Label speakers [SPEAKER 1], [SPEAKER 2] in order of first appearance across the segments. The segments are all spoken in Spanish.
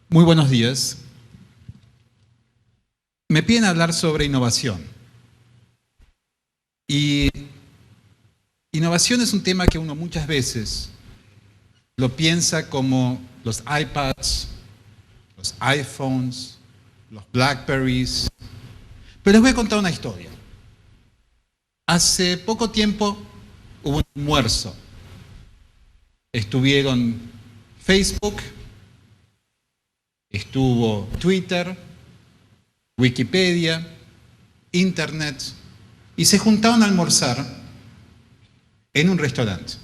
[SPEAKER 1] Muy buenos días. Me piden hablar sobre innovación. Y innovación es un tema que uno muchas veces lo piensa como los iPads, los iPhones, los Blackberries. Pero les voy a contar una historia. Hace poco tiempo hubo un almuerzo. Estuvieron Facebook, estuvo Twitter, Wikipedia, Internet, y se juntaron a almorzar en un restaurante.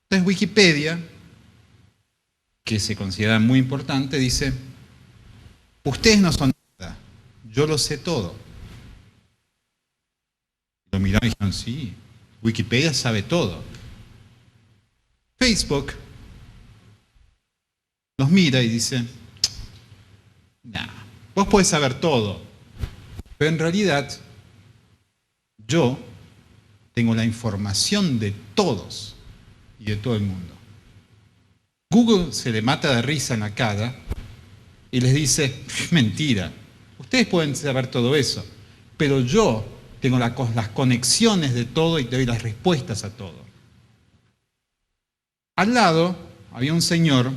[SPEAKER 1] Entonces Wikipedia, que se considera muy importante, dice: ustedes no son nada, yo lo sé todo. Lo miraron y dijeron: sí, Wikipedia sabe todo. Facebook los mira y dice: nah, vos podés saber todo, pero en realidad yo tengo la información de todos y de todo el mundo. Google se le mata de risa en la cara y les dice: mentira, ustedes pueden saber todo eso, pero yo tengo las conexiones de todo y te doy las respuestas a todo. Al lado había un señor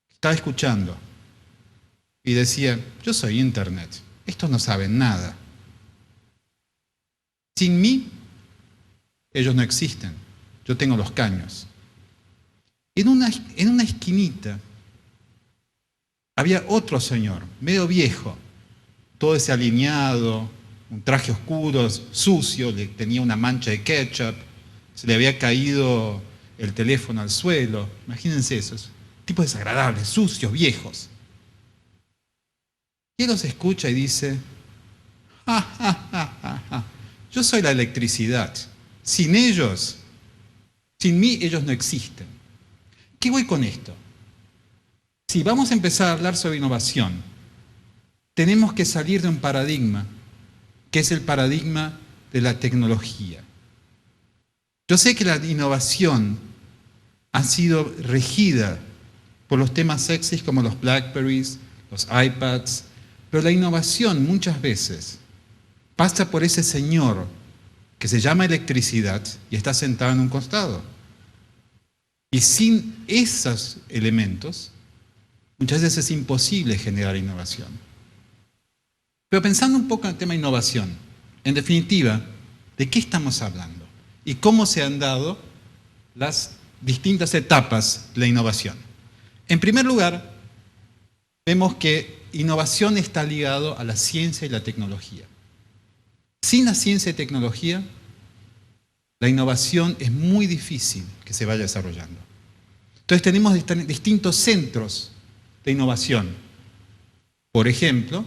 [SPEAKER 1] que estaba escuchando y decía: yo soy Internet, estos no saben nada. Sin mí, ellos no existen, yo tengo los caños. En una esquinita había otro señor, medio viejo, todo desalineado, un traje oscuro, sucio, tenía una mancha de ketchup, se le había caído el teléfono al suelo. Imagínense esos tipos desagradables, sucios, viejos. Y él los escucha y dice: ja, ja, ja, ja, ja, yo soy la electricidad. Sin ellos, sin mí, ellos no existen. ¿Qué voy con esto? Si vamos a empezar a hablar sobre innovación, tenemos que salir de un paradigma, que es el paradigma de la tecnología. Yo sé que la innovación ha sido regida por los temas sexys como los Blackberries, los iPads, pero la innovación muchas veces pasa por ese señor que se llama electricidad y está sentado en un costado. Y sin esos elementos, muchas veces es imposible generar innovación. Pero pensando un poco en el tema de innovación, en definitiva, ¿de qué estamos hablando? ¿Y cómo se han dado las distintas etapas de la innovación? En primer lugar, vemos que innovación está ligado a la ciencia y la tecnología. Sin la ciencia y tecnología, la innovación es muy difícil que se vaya desarrollando. Entonces tenemos distintos centros de innovación. Por ejemplo,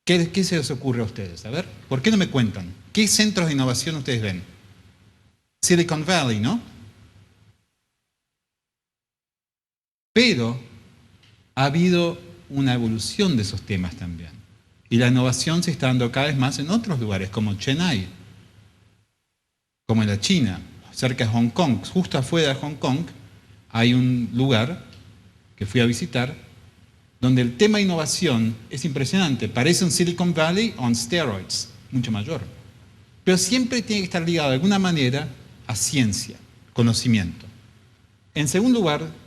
[SPEAKER 1] ¿qué se les ocurre a ustedes? A ver, ¿por qué no me cuentan? ¿Qué centros de innovación ustedes ven? Silicon Valley, ¿no? Pero ha habido una evolución de esos temas también. Y la innovación se está dando cada vez más en otros lugares, como Chennai, como en la China, cerca de Hong Kong. Justo afuera de Hong Kong hay un lugar que fui a visitar donde el tema de innovación es impresionante. Parece un Silicon Valley on steroids, mucho mayor. Pero siempre tiene que estar ligado de alguna manera a ciencia, conocimiento. En segundo lugar,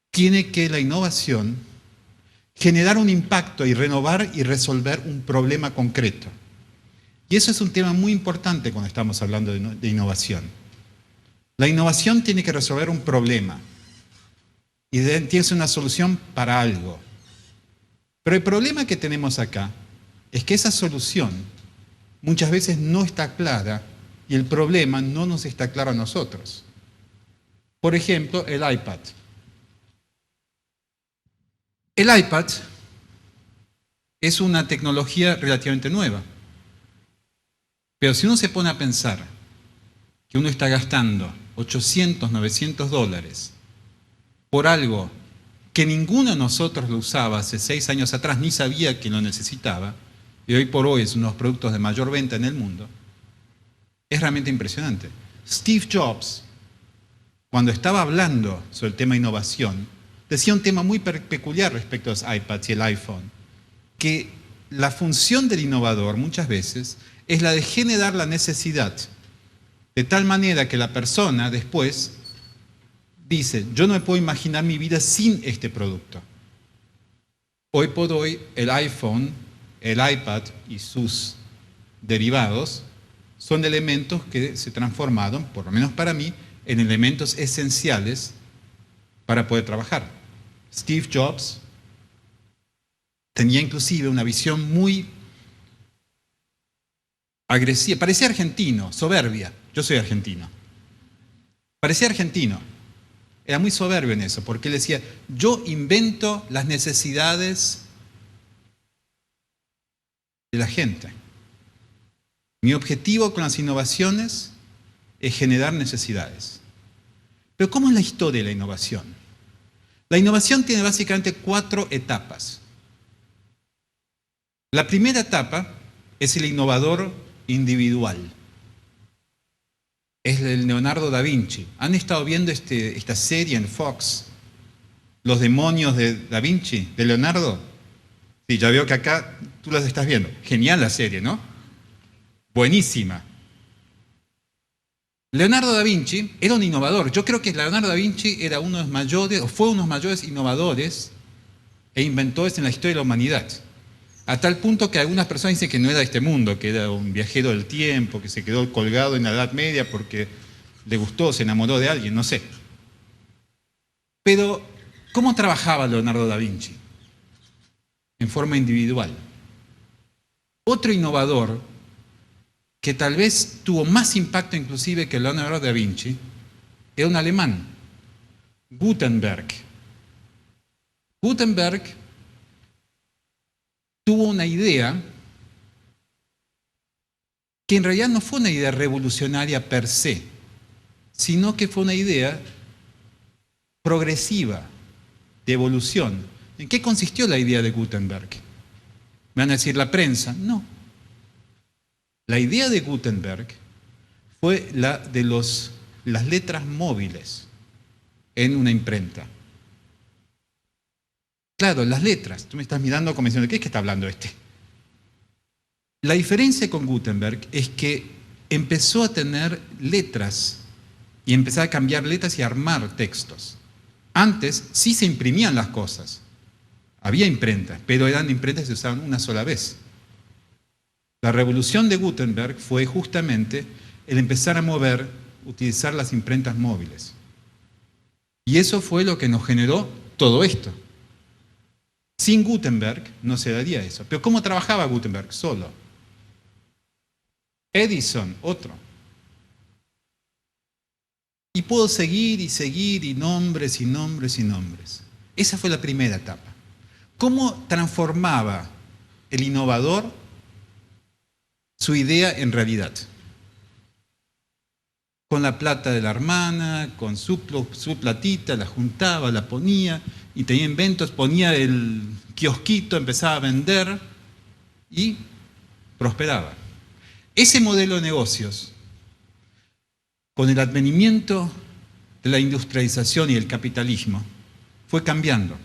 [SPEAKER 1] tiene que la innovación generar un impacto y renovar y resolver un problema concreto. Y eso es un tema muy importante cuando estamos hablando de innovación. La innovación tiene que resolver un problema y tiene que ser una solución para algo. Pero el problema que tenemos acá es que esa solución muchas veces no está clara y el problema no nos está claro a nosotros. Por ejemplo, el iPad. El iPad es una tecnología relativamente nueva. Pero si uno se pone a pensar que uno está gastando 800, 900 dólares por algo que ninguno de nosotros lo usaba hace 6 años atrás, ni sabía que lo necesitaba, y hoy por hoy es uno de los productos de mayor venta en el mundo, es realmente impresionante. Steve Jobs, cuando estaba hablando sobre el tema innovación, decía un tema muy peculiar respecto a los iPads y el iPhone, que la función del innovador muchas veces es la de generar la necesidad, de tal manera que la persona después dice, yo no me puedo imaginar mi vida sin este producto. Hoy por hoy el iPhone, el iPad y sus derivados son elementos que se transformaron, por lo menos para mí, en elementos esenciales para poder trabajar. Steve Jobs tenía inclusive una visión muy agresiva, parecía argentino, soberbia. Yo soy argentino. Parecía argentino. Era muy soberbio en eso, porque él decía, yo invento las necesidades de la gente. Mi objetivo con las innovaciones es generar necesidades. Pero ¿cómo es la historia de la innovación? La innovación tiene básicamente 4 etapas. La primera etapa es el innovador individual. Es el Leonardo da Vinci. ¿Han estado viendo esta serie en Fox? Los demonios de Da Vinci, de Leonardo. Sí, ya veo que acá tú las estás viendo. Genial la serie, ¿no? Buenísima. Leonardo da Vinci era un innovador. Yo creo que Leonardo da Vinci era uno de los mayores, o fue uno de los mayores innovadores e inventores en la historia de la humanidad. A tal punto que algunas personas dicen que no era de este mundo, que era un viajero del tiempo, que se quedó colgado en la Edad Media porque le gustó, se enamoró de alguien, no sé. Pero, ¿cómo trabajaba Leonardo da Vinci? En forma individual. Otro innovador que tal vez tuvo más impacto inclusive que Leonardo da Vinci era un alemán, Gutenberg. Gutenberg tuvo una idea que en realidad no fue una idea revolucionaria per se, sino que fue una idea progresiva, de evolución. ¿En qué consistió la idea de Gutenberg? ¿Me van a decir la prensa? No. La idea de Gutenberg fue la de las letras móviles en una imprenta. Claro, las letras. Tú me estás mirando como diciendo, ¿de qué es que está hablando este? La diferencia con Gutenberg es que empezó a tener letras y empezó a cambiar letras y a armar textos. Antes sí se imprimían las cosas. Había imprentas, pero eran imprentas que se usaban una sola vez. La revolución de Gutenberg fue justamente el empezar a utilizar las imprentas móviles. Y eso fue lo que nos generó todo esto. Sin Gutenberg no se daría eso. Pero ¿cómo trabajaba Gutenberg? Solo. Edison, otro. Y puedo seguir y nombres y nombres y nombres. Esa fue la primera etapa. ¿Cómo transformaba el innovador su idea en realidad? Con la plata de la hermana, con su platita, la juntaba, la ponía y tenía inventos, ponía el kiosquito, empezaba a vender y prosperaba. Ese modelo de negocios, con el advenimiento de la industrialización y el capitalismo, fue cambiando.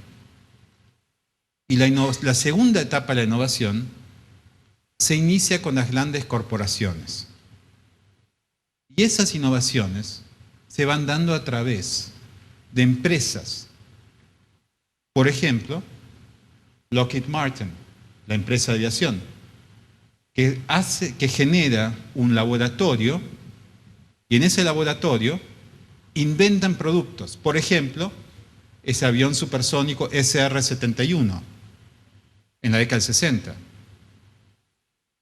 [SPEAKER 1] Y la segunda etapa de la innovación se inicia con las grandes corporaciones. Y esas innovaciones se van dando a través de empresas. Por ejemplo, Lockheed Martin, la empresa de aviación, que genera un laboratorio y en ese laboratorio inventan productos. Por ejemplo, ese avión supersónico SR-71 en la década del 60.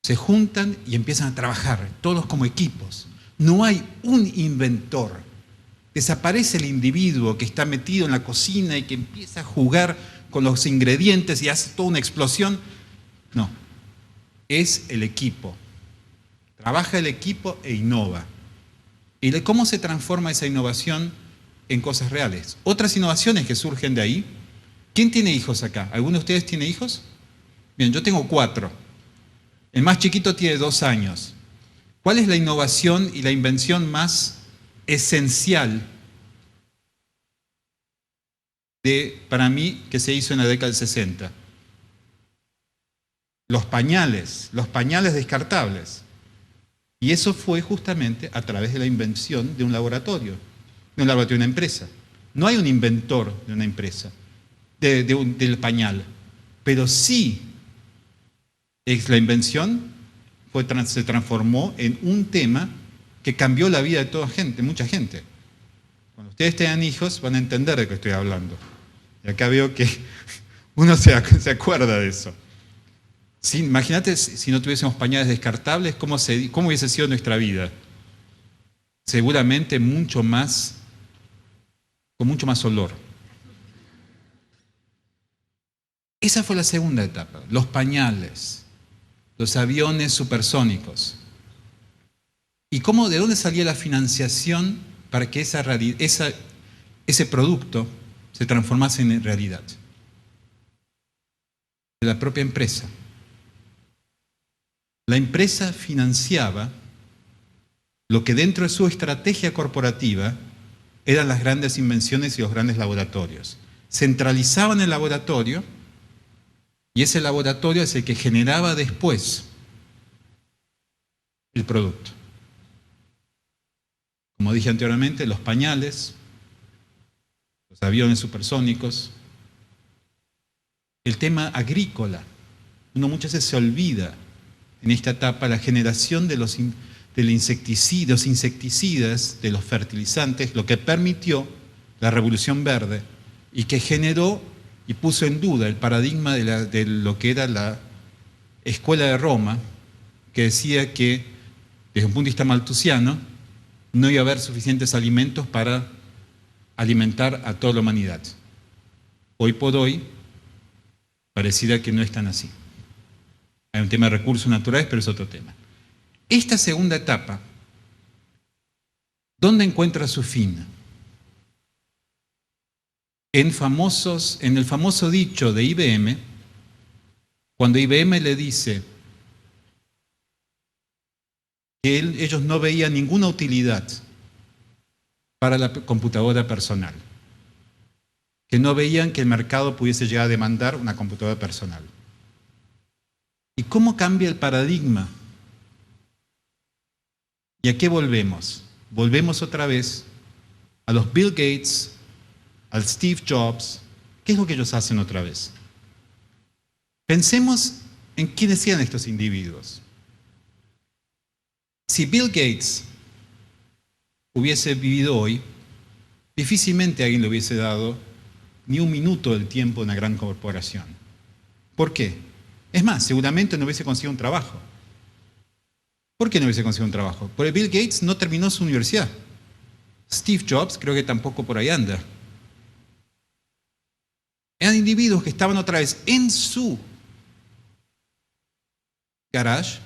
[SPEAKER 1] Se juntan y empiezan a trabajar, todos como equipos. No hay un inventor. Desaparece el individuo que está metido en la cocina y que empieza a jugar con los ingredientes y hace toda una explosión. No, es el equipo. Trabaja el equipo e innova. ¿Y cómo se transforma esa innovación en cosas reales? Otras innovaciones que surgen de ahí. ¿Quién tiene hijos acá? ¿Alguno de ustedes tiene hijos? Bien, yo tengo 4. El más chiquito tiene 2 años. ¿Cuál es la innovación y la invención más esencial para mí, que se hizo en la década del 60. Los pañales descartables. Y eso fue justamente a través de la invención de un laboratorio, de una empresa. No hay un inventor de una empresa, del pañal, pero sí la invención se transformó en un tema que cambió la vida de toda gente, mucha gente. Cuando ustedes tengan hijos van a entender de qué estoy hablando. Y acá veo que uno se acuerda de eso. Sí, imagínate si no tuviésemos pañales descartables, ¿cómo hubiese sido nuestra vida? Seguramente con mucho más olor. Esa fue la segunda etapa, los pañales, los aviones supersónicos. ¿Y de dónde salía la financiación para que ese producto se transformase en realidad? De la propia empresa. La empresa financiaba lo que dentro de su estrategia corporativa eran las grandes invenciones y los grandes laboratorios. Centralizaban el laboratorio y ese laboratorio es el que generaba después el producto. Como dije anteriormente, los pañales, los aviones supersónicos, el tema agrícola. Uno muchas veces se olvida en esta etapa la generación de los insecticidas, de los fertilizantes, lo que permitió la Revolución Verde y que generó y puso en duda el paradigma de lo que era la Escuela de Roma, que decía que desde un punto de vista malthusiano no iba a haber suficientes alimentos para alimentar a toda la humanidad. Hoy por hoy pareciera que no es tan así. Hay un tema de recursos naturales, pero es otro tema. Esta segunda etapa, ¿dónde encuentra su fin? En el famoso dicho de IBM, cuando IBM le dice que ellos no veían ninguna utilidad para la computadora personal, que no veían que el mercado pudiese llegar a demandar una computadora personal. ¿Y cómo cambia el paradigma? ¿Y a qué volvemos? Volvemos otra vez a los Bill Gates, al Steve Jobs. ¿Qué es lo que ellos hacen otra vez? Pensemos en quiénes eran estos individuos. Si Bill Gates hubiese vivido hoy, difícilmente alguien le hubiese dado ni un minuto del tiempo de una gran corporación. ¿Por qué? Es más, seguramente no hubiese conseguido un trabajo. ¿Por qué no hubiese conseguido un trabajo? Porque Bill Gates no terminó su universidad. Steve Jobs creo que tampoco por ahí anda. Eran individuos que estaban otra vez en su garage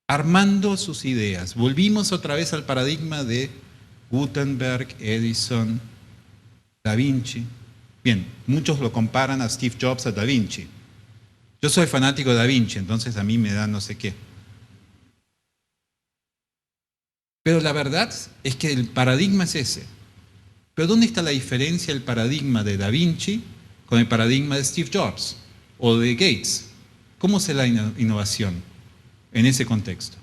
[SPEAKER 1] armando sus ideas. Volvimos otra vez al paradigma de Gutenberg, Edison, Da Vinci. Bien, muchos lo comparan a Steve Jobs, a Da Vinci. Yo soy fanático de Da Vinci, entonces a mí me da no sé qué. Pero la verdad es que el paradigma es ese. Pero ¿dónde está la diferencia del paradigma de Da Vinci con el paradigma de Steve Jobs o de Gates? ¿Cómo se da la innovación en ese contexto?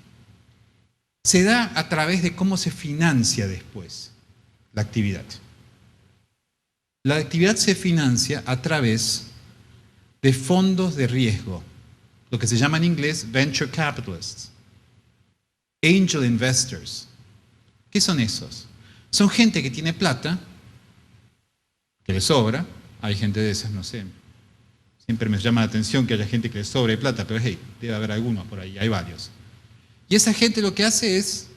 [SPEAKER 1] Se da a través de cómo se financia después la actividad. La actividad se financia a través de fondos de riesgo, lo que se llama en inglés venture capitalists, angel investors. ¿Qué son esos? Son gente que tiene plata, que le sobra. Hay gente de esas, no sé. Siempre me llama la atención que haya gente que le sobre plata, pero hey, debe haber algunos por ahí, hay varios. Y esa gente lo que hace es,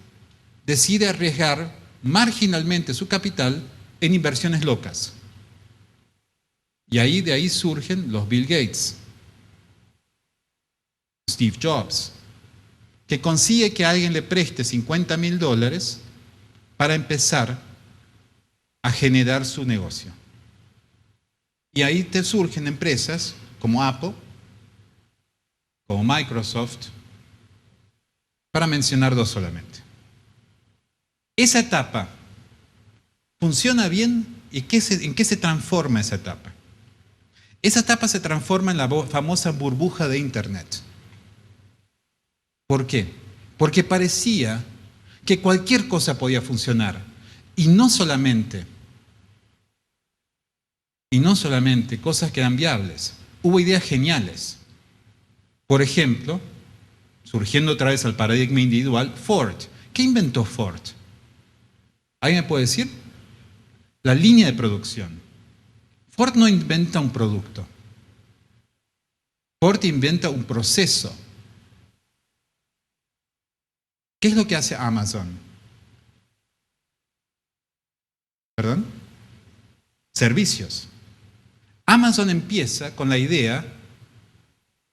[SPEAKER 1] decide arriesgar marginalmente su capital en inversiones locas. Y de ahí surgen los Bill Gates, Steve Jobs, que consigue que alguien le preste $50,000 para empezar a generar su negocio. Y ahí te surgen empresas como Apple, como Microsoft, para mencionar dos solamente. Esa etapa funciona bien ¿Y en qué se transforma esa etapa? Esa etapa se transforma en la famosa burbuja de Internet. ¿Por qué? Porque parecía que cualquier cosa podía funcionar. Y no solamente cosas que eran viables. Hubo ideas geniales. Por ejemplo, surgiendo otra vez al paradigma individual, Ford. ¿Qué inventó Ford? ¿Alguien me puede decir? La línea de producción. Ford no inventa un producto. Ford inventa un proceso. ¿Qué es lo que hace Amazon? ¿Perdón? Servicios. Amazon empieza con la idea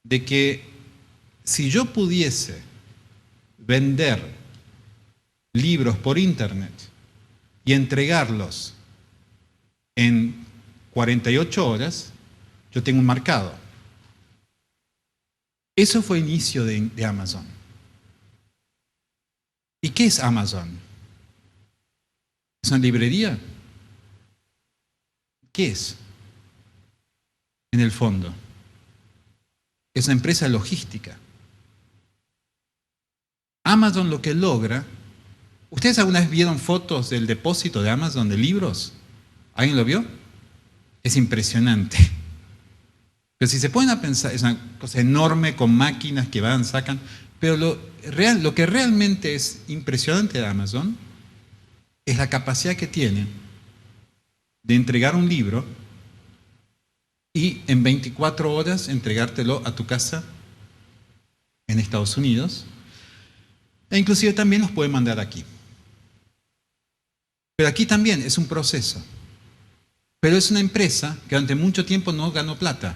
[SPEAKER 1] de que si yo pudiese vender libros por internet y entregarlos en 48 horas, yo tengo un mercado. Eso fue el inicio de Amazon. ¿Y qué es Amazon? ¿Es una librería? ¿Qué es? En el fondo, es una empresa logística. Amazon lo que logra... ¿Ustedes alguna vez vieron fotos del depósito de Amazon de libros? ¿Alguien lo vio? Es impresionante. Pero si se ponen a pensar, es una cosa enorme con máquinas que van, sacan. Pero lo que realmente es impresionante de Amazon es la capacidad que tiene de entregar un libro y en 24 horas entregártelo a tu casa en Estados Unidos. E inclusive también los puede mandar aquí. Pero aquí también es un proceso. Pero es una empresa que durante mucho tiempo no ganó plata.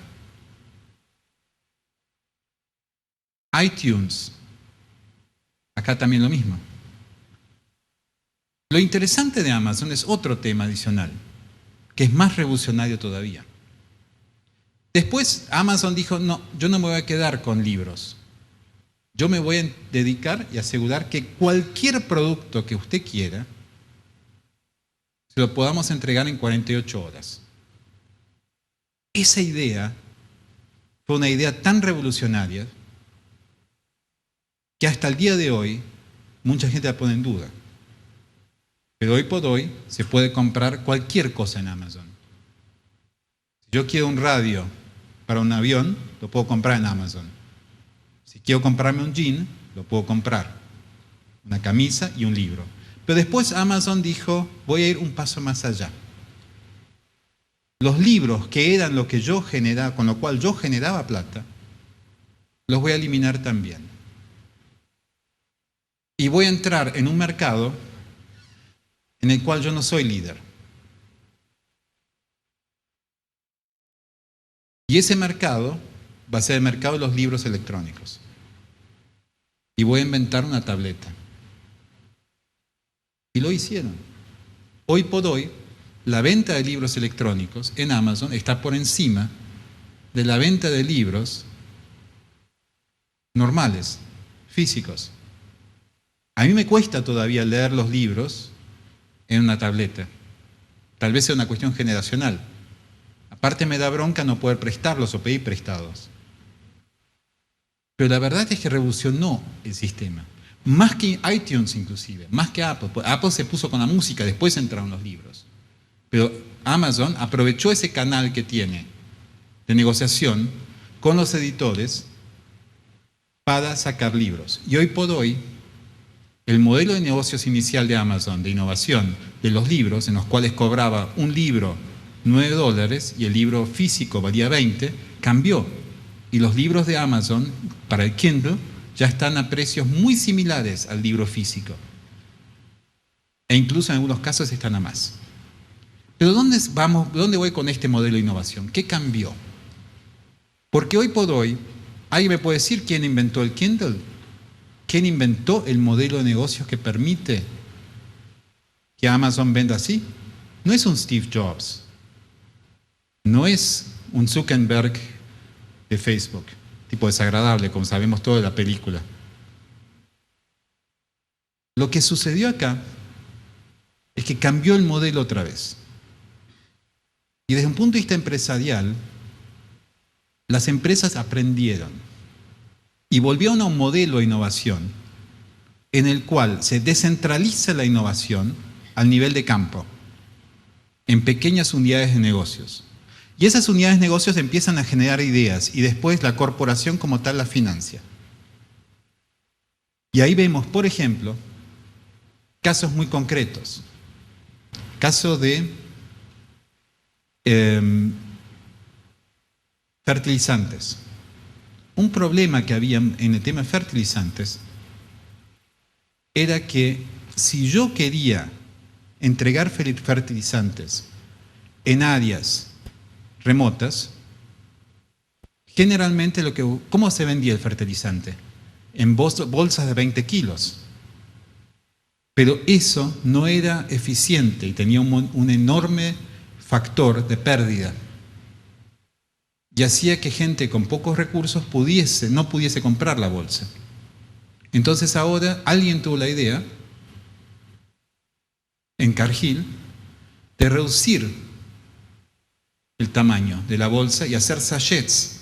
[SPEAKER 1] iTunes. Acá también lo mismo. Lo interesante de Amazon es otro tema adicional, que es más revolucionario todavía. Después Amazon dijo, no, yo no me voy a quedar con libros. Yo me voy a dedicar y asegurar que cualquier producto que usted quiera, se lo podamos entregar en 48 horas. Esa idea fue una idea tan revolucionaria que hasta el día de hoy mucha gente la pone en duda. Pero hoy por hoy se puede comprar cualquier cosa en Amazon. Si yo quiero un radio para un avión, lo puedo comprar en Amazon. Si quiero comprarme un jean, lo puedo comprar. Una camisa y un libro. Pero después Amazon dijo, voy a ir un paso más allá. Los libros que eran lo que yo generaba, con lo cual yo generaba plata, los voy a eliminar también. Y voy a entrar en un mercado en el cual yo no soy líder. Y ese mercado va a ser el mercado de los libros electrónicos. Y voy a inventar una tableta. Y lo hicieron. Hoy por hoy, la venta de libros electrónicos en Amazon está por encima de la venta de libros normales, físicos. A mí me cuesta todavía leer los libros en una tableta. Tal vez sea una cuestión generacional. Aparte me da bronca no poder prestarlos o pedir prestados. Pero la verdad es que revolucionó el sistema. Más que iTunes inclusive, más que Apple. Apple se puso con la música, después entraron los libros. Pero Amazon aprovechó ese canal que tiene de negociación con los editores para sacar libros. Y hoy por hoy, el modelo de negocios inicial de Amazon, de innovación de los libros, en los cuales cobraba un libro $9 y el libro físico valía 20, cambió. Y los libros de Amazon para el Kindle ya están a precios muy similares al libro físico. E incluso en algunos casos están a más. Pero ¿dónde voy con este modelo de innovación? ¿Qué cambió? Porque hoy por hoy, ¿alguien me puede decir quién inventó el Kindle? ¿Quién inventó el modelo de negocios que permite que Amazon venda así? No es un Steve Jobs. No es un Zuckerberg de Facebook, tipo desagradable, como sabemos todo de la película. Lo que sucedió acá es que cambió el modelo otra vez. Y desde un punto de vista empresarial, las empresas aprendieron y volvieron a un modelo de innovación en el cual se descentraliza la innovación al nivel de campo, en pequeñas unidades de negocios. Y esas unidades de negocios empiezan a generar ideas y después la corporación como tal las financia. Y ahí vemos, por ejemplo, casos muy concretos. Caso de fertilizantes. Un problema que había en el tema de fertilizantes era que si yo quería entregar fertilizantes en áreas remotas, generalmente ¿cómo se vendía el fertilizante? En bolsas de 20 kilos. Pero eso no era eficiente y tenía un enorme factor de pérdida. Y hacía que gente con pocos recursos no pudiese comprar la bolsa. Entonces ahora alguien tuvo la idea, en Cargill, de reducir el tamaño de la bolsa y hacer sachets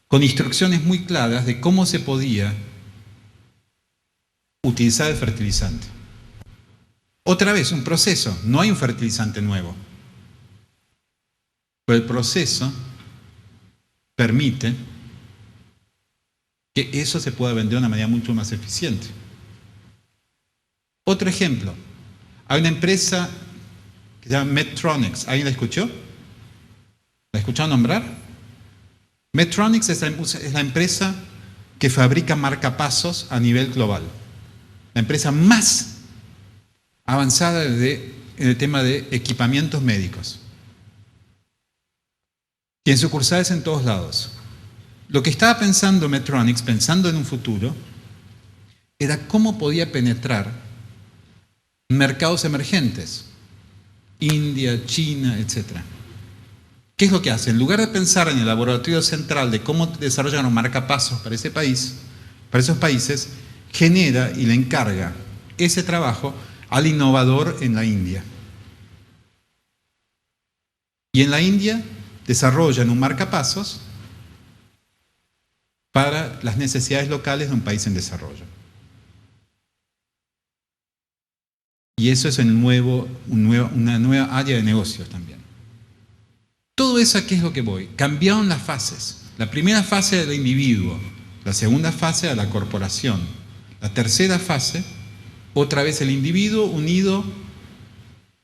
[SPEAKER 1] con instrucciones muy claras de cómo se podía utilizar el fertilizante. Otra vez, un proceso. No hay un fertilizante nuevo. Pero el proceso permite que eso se pueda vender de una manera mucho más eficiente. Otro ejemplo. Hay una empresa que se llama Medtronic. ¿Alguien la escuchó? ¿La escuchó nombrar? Medtronic es la empresa que fabrica marcapasos a nivel global. La empresa más avanzada en el tema de equipamientos médicos. Tiene sucursales en todos lados. Lo que estaba pensando Medtronic, pensando en un futuro, era cómo podía penetrar mercados emergentes, India, China, etc. ¿Qué es lo que hace? En lugar de pensar en el laboratorio central de cómo desarrollar un marcapasos para ese país, para esos países, genera y le encarga ese trabajo al innovador en la India. Y en la India desarrollan un marcapasos para las necesidades locales de un país en desarrollo. Y eso es una nueva área de negocios también. Todo eso, ¿a qué es lo que voy? Cambiaron las fases. La primera fase era el individuo, la segunda fase era la corporación, la tercera fase, otra vez el individuo unido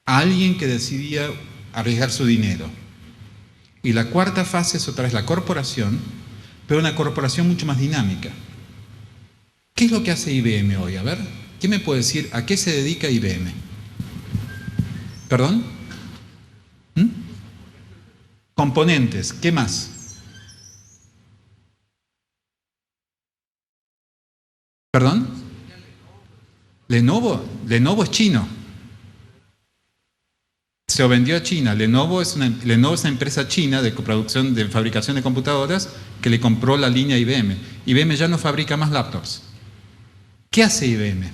[SPEAKER 1] a alguien que decidía arriesgar su dinero. Y la cuarta fase es otra vez la corporación, pero una corporación mucho más dinámica. ¿Qué es lo que hace IBM hoy? A ver, ¿quién me puede decir a qué se dedica IBM? ¿Perdón? Componentes, ¿qué más? ¿Perdón? Lenovo es chino. Se lo vendió a China. Lenovo es una empresa china de fabricación de computadoras que le compró la línea a IBM. IBM ya no fabrica más laptops. ¿Qué hace IBM?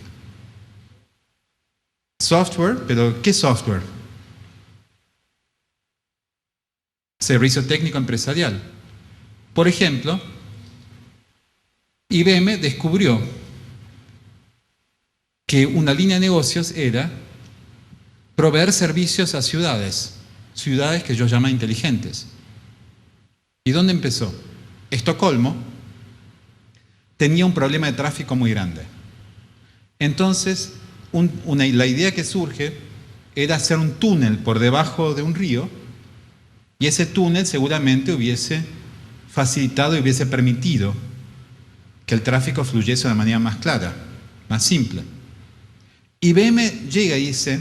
[SPEAKER 1] Software, pero ¿qué software? Servicio técnico empresarial. Por ejemplo, IBM descubrió que una línea de negocios era proveer servicios a ciudades que ellos llaman inteligentes. ¿Y dónde empezó? Estocolmo tenía un problema de tráfico muy grande. Entonces, la idea que surge era hacer un túnel por debajo de un río, y ese túnel seguramente hubiese facilitado y hubiese permitido que el tráfico fluyese de una manera más clara, más simple. IBM llega y dice,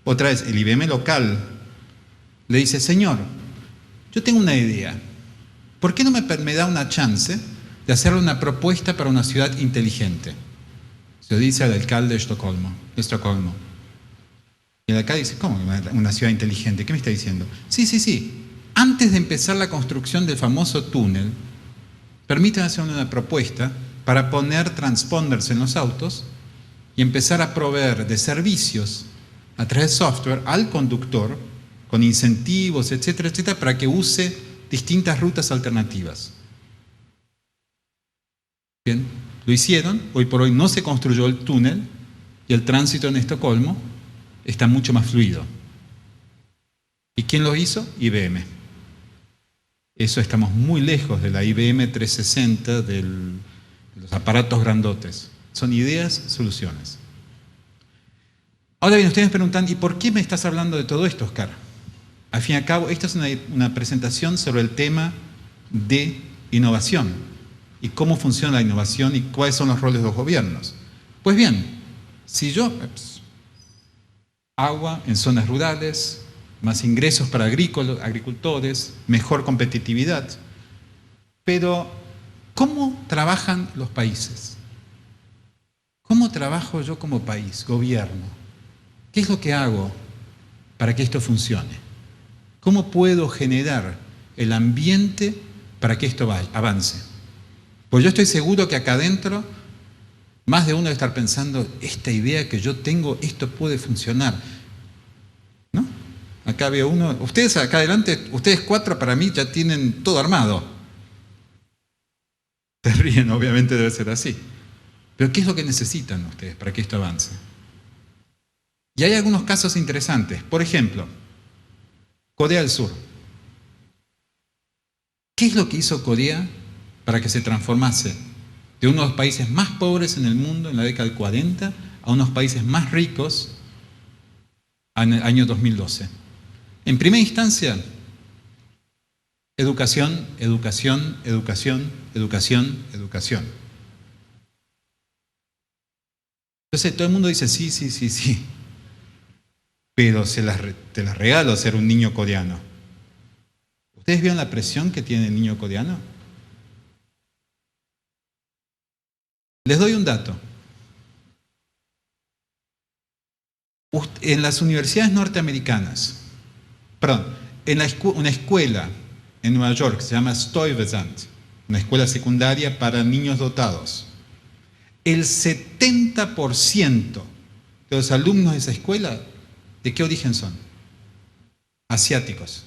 [SPEAKER 1] otra vez, el IBM local le dice, señor, yo tengo una idea. ¿Por qué no me da una chance de hacerle una propuesta para una ciudad inteligente? Se lo dice al alcalde de Estocolmo. Y el alcalde dice, ¿cómo una ciudad inteligente? ¿Qué me está diciendo? Sí. Antes de empezar la construcción del famoso túnel, permítanme hacer una propuesta para poner transponders en los autos y empezar a proveer de servicios a través de software al conductor con incentivos, etcétera, etcétera, para que use distintas rutas alternativas. Bien, lo hicieron, hoy por hoy no se construyó el túnel y el tránsito en Estocolmo está mucho más fluido. ¿Y quién lo hizo? IBM. Eso estamos muy lejos de la IBM 360, de los aparatos grandotes. Son ideas, soluciones. Ahora bien, ustedes me preguntan, ¿y por qué me estás hablando de todo esto, Oscar? Al fin y al cabo, esta es una presentación sobre el tema de innovación y cómo funciona la innovación y cuáles son los roles de los gobiernos. Pues bien, si agua en zonas rurales, más ingresos para agricultores, mejor competitividad. Pero, ¿cómo trabajan los países? ¿Cómo trabajo yo como país, gobierno? ¿Qué es lo que hago para que esto funcione? ¿Cómo puedo generar el ambiente para que esto avance? Pues yo estoy seguro que acá adentro más de uno debe estar pensando, esta idea que yo tengo, esto puede funcionar. ¿No? Acá veo uno, ustedes acá adelante, ustedes 4 para mí ya tienen todo armado. Se ríen, obviamente debe ser así. Pero ¿qué es lo que necesitan ustedes para que esto avance? Y hay algunos casos interesantes. Por ejemplo, Corea del Sur. ¿Qué es lo que hizo Corea para que se transformase de uno de los países más pobres en el mundo en la década del 40 a unos países más ricos en el año 2012? En primera instancia, educación, educación, educación, educación, educación. Entonces todo el mundo dice sí, sí, sí, sí, pero te las regalo ser un niño coreano. ¿Ustedes vieron la presión que tiene el niño coreano? Les doy un dato. En las universidades norteamericanas, en una escuela en Nueva York se llama Stuyvesant, una escuela secundaria para niños dotados. El 70% de los alumnos de esa escuela, ¿de qué origen son? Asiáticos.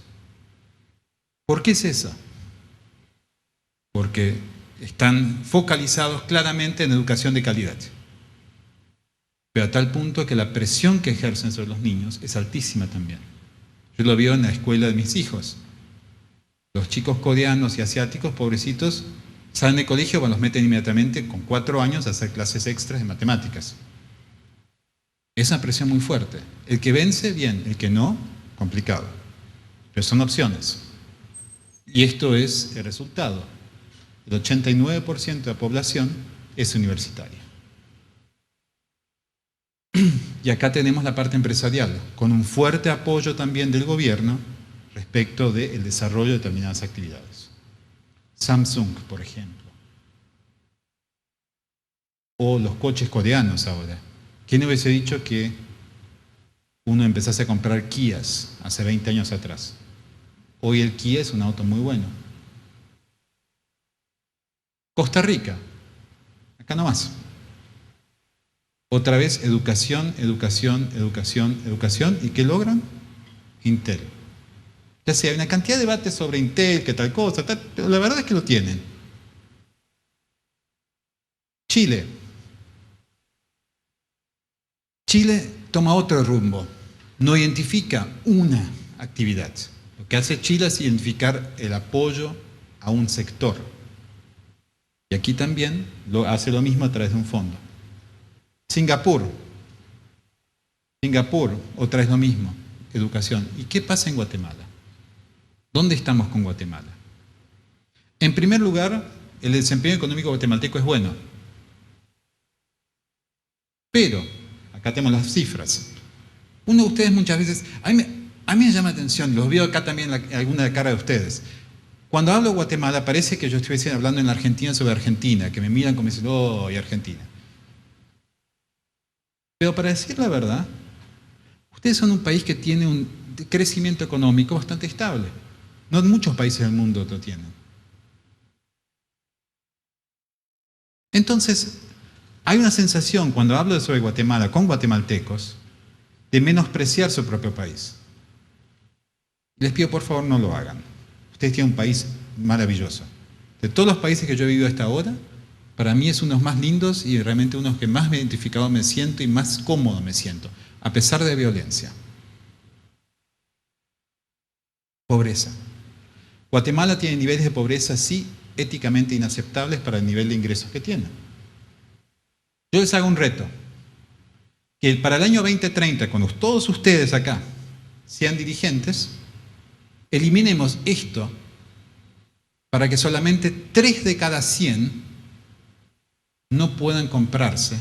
[SPEAKER 1] ¿Por qué es eso? Porque están focalizados claramente en educación de calidad. Pero a tal punto que la presión que ejercen sobre los niños es altísima también. Yo lo veo en la escuela de mis hijos. Los chicos coreanos y asiáticos, pobrecitos, salen de colegio, los meten inmediatamente con 4 años a hacer clases extras de matemáticas. Es una presión muy fuerte. El que vence, bien. El que no, complicado. Pero son opciones. Y esto es el resultado. El 89% de la población es universitaria. Y acá tenemos la parte empresarial, con un fuerte apoyo también del gobierno respecto del desarrollo de determinadas actividades. Samsung, por ejemplo. O los coches coreanos ahora. ¿Quién hubiese dicho que uno empezase a comprar Kias hace 20 años atrás? Hoy el Kia es un auto muy bueno. Costa Rica, acá nomás. Otra vez, educación, educación, educación, educación. ¿Y qué logran? Intel. Ya sea, hay una cantidad de debates sobre Intel, que tal cosa, tal, pero la verdad es que lo tienen. Chile. Chile toma otro rumbo. No identifica una actividad. Lo que hace Chile es identificar el apoyo a un sector. Y aquí también hace lo mismo a través de un fondo. Singapur, otra vez lo mismo, educación. ¿Y qué pasa en Guatemala? ¿Dónde estamos con Guatemala? En primer lugar, el desempeño económico guatemalteco es bueno. Pero, acá tenemos las cifras. Uno de ustedes muchas veces, a mí me llama la atención, los veo acá también en alguna de cara de ustedes. Cuando hablo de Guatemala parece que yo estuviese hablando en la Argentina sobre Argentina, que me miran como diciendo, oh, y Argentina. Pero para decir la verdad, ustedes son un país que tiene un crecimiento económico bastante estable. No muchos países del mundo lo tienen. Entonces, hay una sensación cuando hablo sobre Guatemala con guatemaltecos de menospreciar su propio país. Les pido por favor no lo hagan. Ustedes tienen un país maravilloso. De todos los países que yo he vivido hasta ahora, para mí es uno de los más lindos y realmente uno de los que más identificado me siento y más cómodo me siento, a pesar de violencia. Pobreza. Guatemala tiene niveles de pobreza, sí, éticamente inaceptables para el nivel de ingresos que tiene. Yo les hago un reto, que para el año 2030, cuando todos ustedes acá sean dirigentes, eliminemos esto para que solamente 3 de cada 100 no puedan comprarse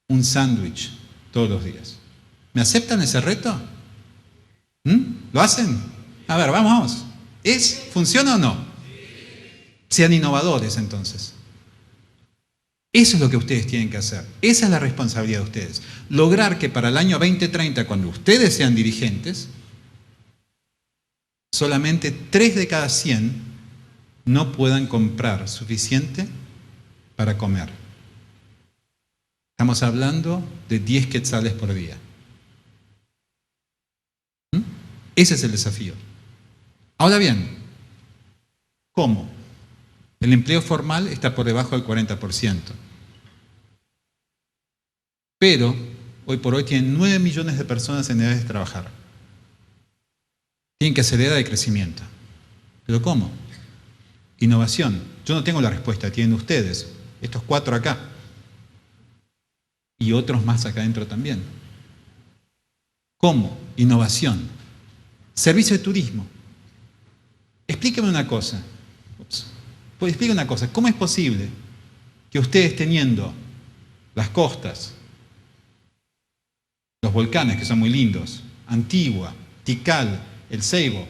[SPEAKER 1] un sándwich todos los días. ¿Me aceptan ese reto? ¿Lo hacen? A ver, vamos. ¿Funciona o no? Sean innovadores entonces. Eso es lo que ustedes tienen que hacer. Esa es la responsabilidad de ustedes. Lograr que para el año 2030, cuando ustedes sean dirigentes, solamente 3 de cada 100 no puedan comprar suficiente para comer. Estamos hablando de 10 quetzales por día. Ese es el desafío. Ahora bien, ¿cómo? El empleo formal está por debajo del 40%. Pero hoy por hoy tienen 9 millones de personas en edad de trabajar. Tienen que acelerar el crecimiento. ¿Pero cómo? Innovación. Yo no tengo la respuesta, tienen ustedes, estos 4 acá. Y otros más acá adentro también. ¿Cómo? Innovación. Servicio de turismo. Explíqueme una cosa. Explíqueme una cosa. ¿Cómo es posible que ustedes teniendo las costas, los volcanes que son muy lindos, Antigua, Tikal, El Ceibo,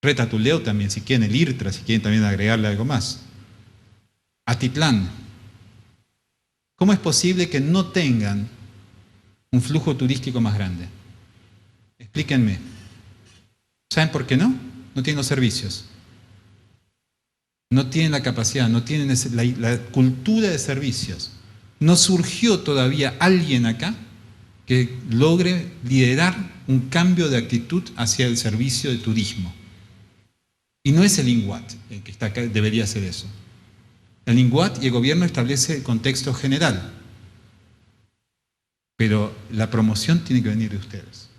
[SPEAKER 1] Retatuleu también, si quieren, el Irtra, si quieren también agregarle algo más, Atitlán, ¿cómo es posible que no tengan un flujo turístico más grande? Explíquenme. ¿Saben por qué no? No tienen los servicios. No tienen la capacidad, no tienen la cultura de servicios. No surgió todavía alguien acá que logre liderar un cambio de actitud hacia el servicio de turismo. Y no es el INGUAT el que está acá, debería hacer eso. El INGUAT y el gobierno establece el contexto general. Pero la promoción tiene que venir de ustedes.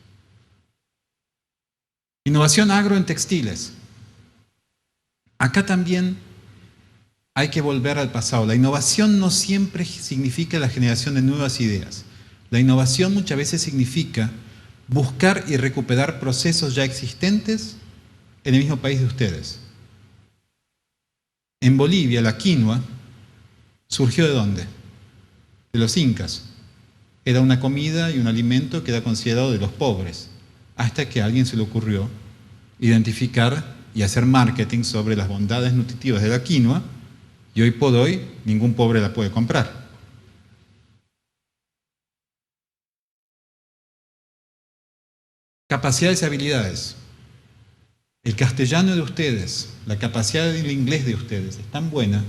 [SPEAKER 1] Innovación agro en textiles. Acá también hay que volver al pasado. La innovación no siempre significa la generación de nuevas ideas. La innovación muchas veces significa buscar y recuperar procesos ya existentes en el mismo país de ustedes. En Bolivia, la quinoa surgió ¿de dónde? De los incas. Era una comida y un alimento que era considerado de los pobres, hasta que a alguien se le ocurrió identificar y hacer marketing sobre las bondades nutritivas de la quinoa, y hoy por hoy ningún pobre la puede comprar. Capacidades y habilidades. El castellano de ustedes, la capacidad del inglés de ustedes es tan buena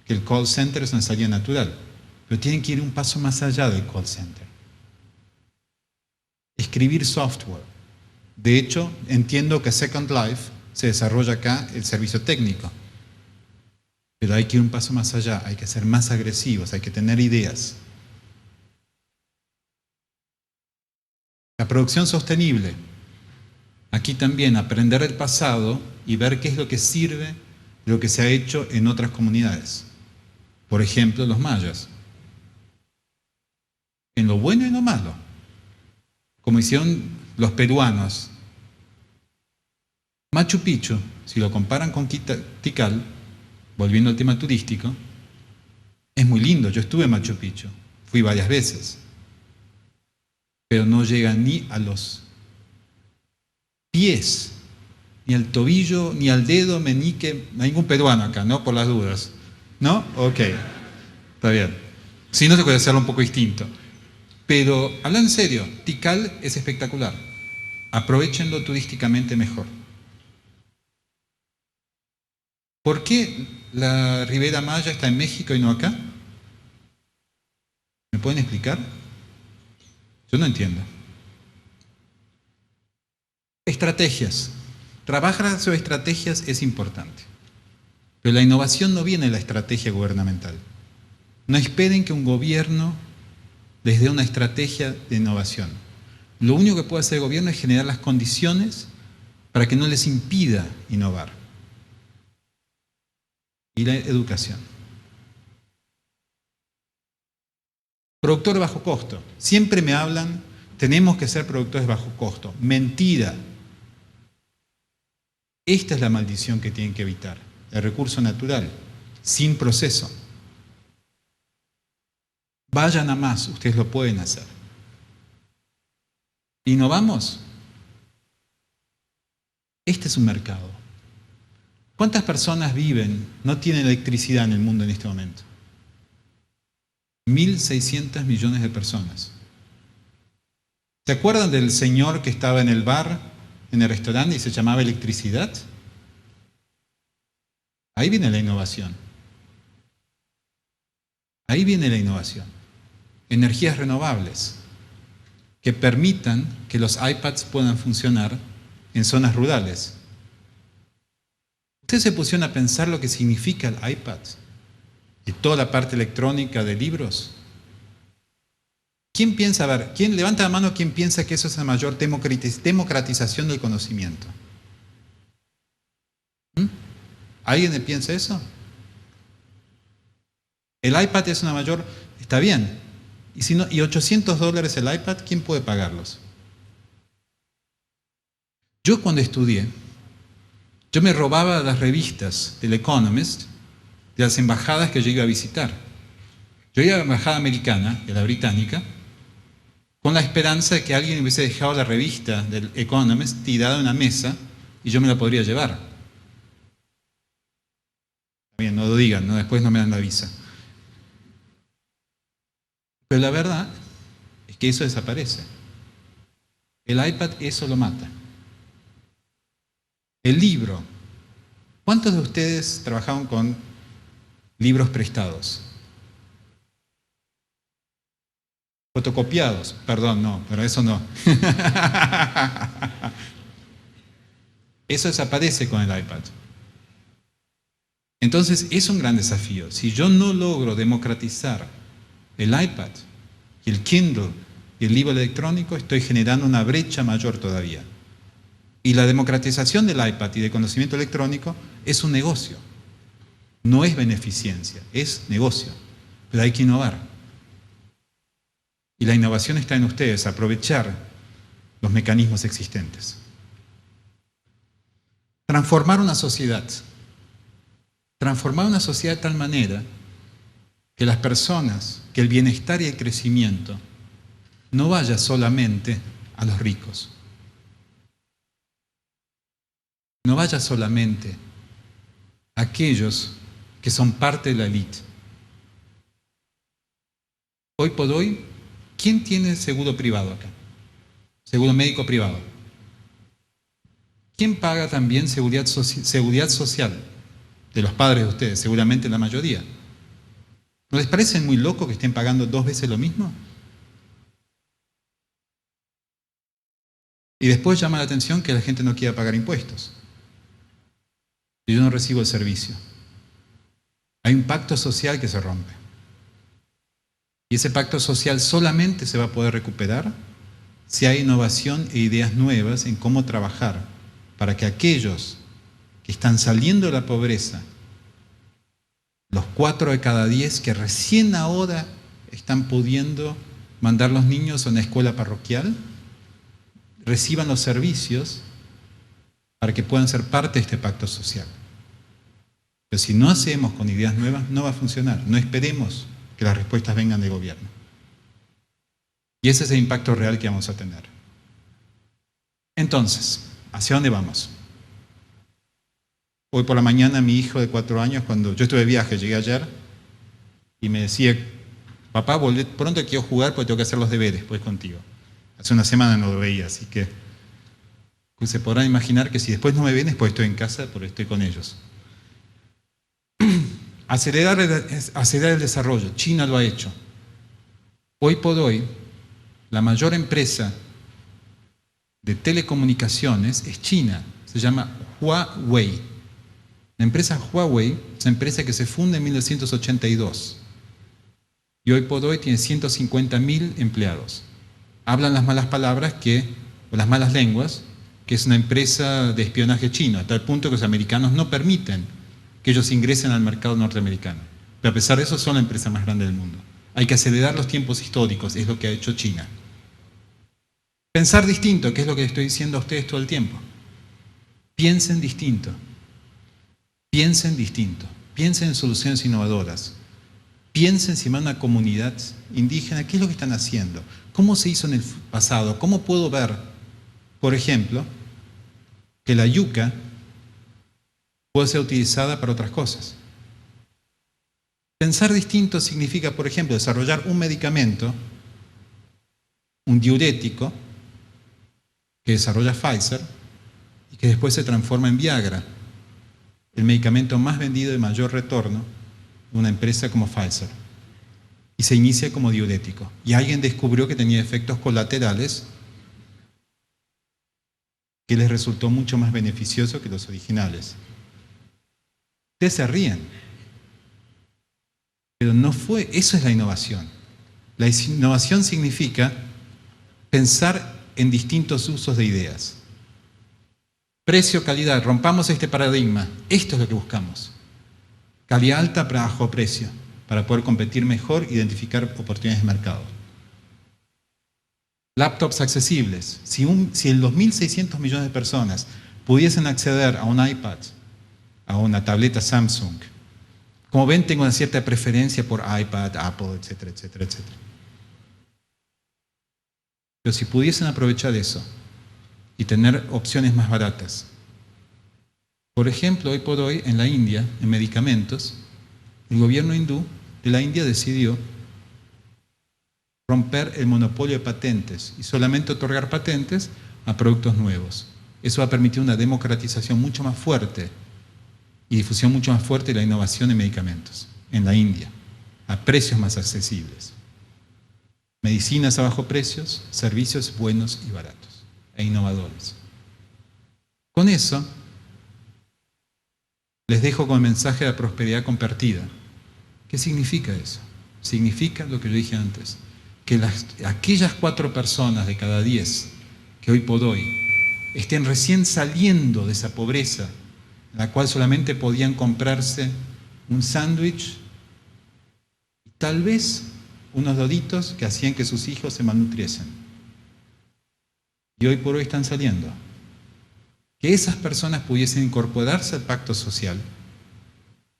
[SPEAKER 1] que el call center es una salida natural, pero tienen que ir un paso más allá del call center. Escribir software. De hecho, entiendo que Second Life se desarrolla acá el servicio técnico. Pero hay que ir un paso más allá, hay que ser más agresivos, hay que tener ideas. La producción sostenible. Aquí también aprender del pasado y ver qué es lo que sirve de lo que se ha hecho en otras comunidades. Por ejemplo, los mayas. En lo bueno y en lo malo. Como hicieron los peruanos. Machu Picchu, si lo comparan con Tikal, volviendo al tema turístico, es muy lindo. Yo estuve en Machu Picchu, fui varias veces, pero no llega ni a los pies, ni al tobillo, ni al dedo meñique. No hay ningún peruano acá, ¿no? Por las dudas. ¿No? Ok, está bien. Si no, se puede hacerlo un poco distinto. Pero, hablando en serio, Tikal es espectacular. Aprovechenlo turísticamente mejor. ¿Por qué la Ribera Maya está en México y no acá? ¿Me pueden explicar? Yo no entiendo. Estrategias. Trabajar sobre estrategias es importante. Pero la innovación no viene de la estrategia gubernamental. No esperen que un gobierno les dé una estrategia de innovación. Lo único que puede hacer el gobierno es generar las condiciones para que no les impida innovar. Y la educación. Productor de bajo costo. Siempre me hablan, tenemos que ser productores de bajo costo. Mentira. Esta es la maldición que tienen que evitar. El recurso natural, sin proceso. Vayan a más, ustedes lo pueden hacer. ¿Innovamos? Este es un mercado. ¿Cuántas personas viven, no tienen electricidad en el mundo en este momento? 1.600 millones de personas. ¿Se acuerdan del señor que estaba en el bar, en el restaurante y se llamaba electricidad? Ahí viene la innovación. Ahí viene la innovación. Energías renovables que permitan que los iPads puedan funcionar en zonas rurales. ¿Ustedes se pusieron a pensar lo que significa el iPad y toda la parte electrónica de libros? ¿Quién piensa, a ver, quién levanta la mano, quién piensa que eso es la mayor democratización del conocimiento? ¿Alguien piensa eso? El iPad es una mayor, está bien. Y si no, y $800 el iPad, ¿quién puede pagarlos? Yo cuando estudié, yo me robaba las revistas del Economist de las embajadas que yo iba a visitar. Yo iba a la embajada americana, de la británica, con la esperanza de que alguien hubiese dejado la revista del Economist tirada en una mesa y yo me la podría llevar. Bien, no lo digan, ¿no? Después no me dan la visa. Pero la verdad es que eso desaparece. El iPad eso lo mata. El libro. ¿Cuántos de ustedes trabajaron con libros prestados? Fotocopiados. Perdón, no, pero eso no. Eso desaparece con el iPad. Entonces es un gran desafío. Si yo no logro democratizar el iPad y el Kindle y el libro electrónico, estoy generando una brecha mayor todavía. Y la democratización del iPad y del conocimiento electrónico es un negocio. No es beneficencia, es negocio. Pero hay que innovar. Y la innovación está en ustedes, aprovechar los mecanismos existentes. Transformar una sociedad. Transformar una sociedad de tal manera que las personas, que el bienestar y el crecimiento no vaya solamente a los ricos. No vaya solamente a aquellos que son parte de la élite. Hoy por hoy, ¿quién tiene seguro privado acá? Seguro médico privado. ¿Quién paga también seguridad social? De los padres de ustedes, seguramente la mayoría. ¿No les parece muy loco que estén pagando 2 veces lo mismo? Y después llama la atención que la gente no quiera pagar impuestos. Y yo no recibo el servicio. Hay un pacto social que se rompe. Y ese pacto social solamente se va a poder recuperar si hay innovación e ideas nuevas en cómo trabajar para que aquellos que están saliendo de la pobreza, los 4 de cada 10 que recién ahora están pudiendo mandar los niños a una escuela parroquial, reciban los servicios para que puedan ser parte de este pacto social. Pero si no hacemos con ideas nuevas, no va a funcionar. No esperemos que las respuestas vengan del gobierno. Y ese es el impacto real que vamos a tener. Entonces, ¿hacia dónde vamos? Hoy por la mañana mi hijo de 4 años, cuando yo estuve de viaje, llegué ayer, y me decía, papá, pronto quiero jugar porque tengo que hacer los deberes, pues contigo. Hace una semana no lo veía, así que se podrán imaginar que si después no me ven, después estoy en casa porque estoy con ellos. Acelerar el desarrollo. China lo ha hecho. Hoy por hoy, la mayor empresa de telecomunicaciones es China, se llama Huawei. La empresa Huawei es una empresa que se funda en 1982 y hoy por hoy tiene 150.000 empleados. Hablan las malas palabras o las malas lenguas, que es una empresa de espionaje chino, a tal punto que los americanos no permiten que ellos ingresen al mercado norteamericano. Pero a pesar de eso son la empresa más grande del mundo. Hay que acelerar los tiempos históricos, es lo que ha hecho China. Pensar distinto, que es lo que estoy diciendo a ustedes todo el tiempo. Piensen distinto. Piensen distinto. Piensen en soluciones innovadoras. Piensen si van a una comunidad indígena, ¿qué es lo que están haciendo? ¿Cómo se hizo en el pasado? ¿Cómo puedo ver, por ejemplo, que la yuca puede ser utilizada para otras cosas? Pensar distinto significa, por ejemplo, desarrollar un medicamento, un diurético, que desarrolla Pfizer y que después se transforma en Viagra, el medicamento más vendido de mayor retorno de una empresa como Pfizer. Y se inicia como diurético. Y alguien descubrió que tenía efectos colaterales que les resultó mucho más beneficioso que los originales. Ustedes se ríen. Pero no fue, eso es la innovación. La innovación significa pensar en distintos usos de ideas. Precio, calidad, rompamos este paradigma. Esto es lo que buscamos. Calidad alta para bajo precio, para poder competir mejor e identificar oportunidades de mercado. Laptops accesibles. Si los 1.600 millones de personas pudiesen acceder a un iPad, a una tableta Samsung, como ven, tengo una cierta preferencia por iPad, Apple, etcétera, etcétera, etcétera. Pero si pudiesen aprovechar eso y tener opciones más baratas. Por ejemplo, hoy por hoy, en la India, en medicamentos, el gobierno hindú de la India decidió romper el monopolio de patentes y solamente otorgar patentes a productos nuevos. Eso va a permitir una democratización mucho más fuerte y difusión mucho más fuerte de la innovación en medicamentos en la India, a precios más accesibles. Medicinas a bajo precios, servicios buenos y baratos e innovadores. Con eso, les dejo con el mensaje de la prosperidad compartida. ¿Qué significa eso? Significa lo que yo dije antes, que aquellas 4 personas de cada 10 que hoy por hoy estén recién saliendo de esa pobreza, en la cual solamente podían comprarse un sándwich y tal vez unos doritos que hacían que sus hijos se malnutriesen. Y hoy por hoy están saliendo. Que esas personas pudiesen incorporarse al pacto social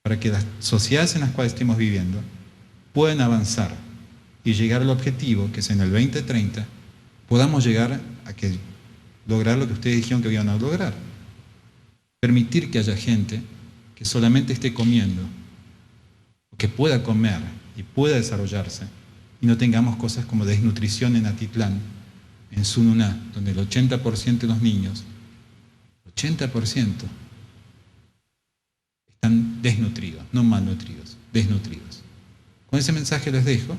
[SPEAKER 1] para que las sociedades en las cuales estemos viviendo puedan avanzar y llegar al objetivo que es en el 2030 podamos llegar a lograr lo que ustedes dijeron que iban a lograr. Permitir que haya gente que solamente esté comiendo, que pueda comer y pueda desarrollarse, y no tengamos cosas como desnutrición en Atitlán, en Sununá, donde el 80% de los niños, 80% están desnutridos, no malnutridos, desnutridos. Con ese mensaje les dejo.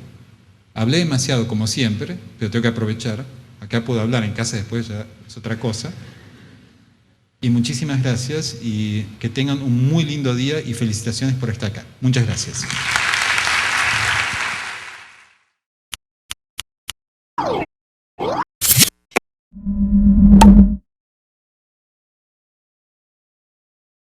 [SPEAKER 1] Hablé demasiado como siempre, pero tengo que aprovechar. Acá puedo hablar, en casa después ya es otra cosa. Y muchísimas gracias y que tengan un muy lindo día y felicitaciones por estar acá. Muchas gracias.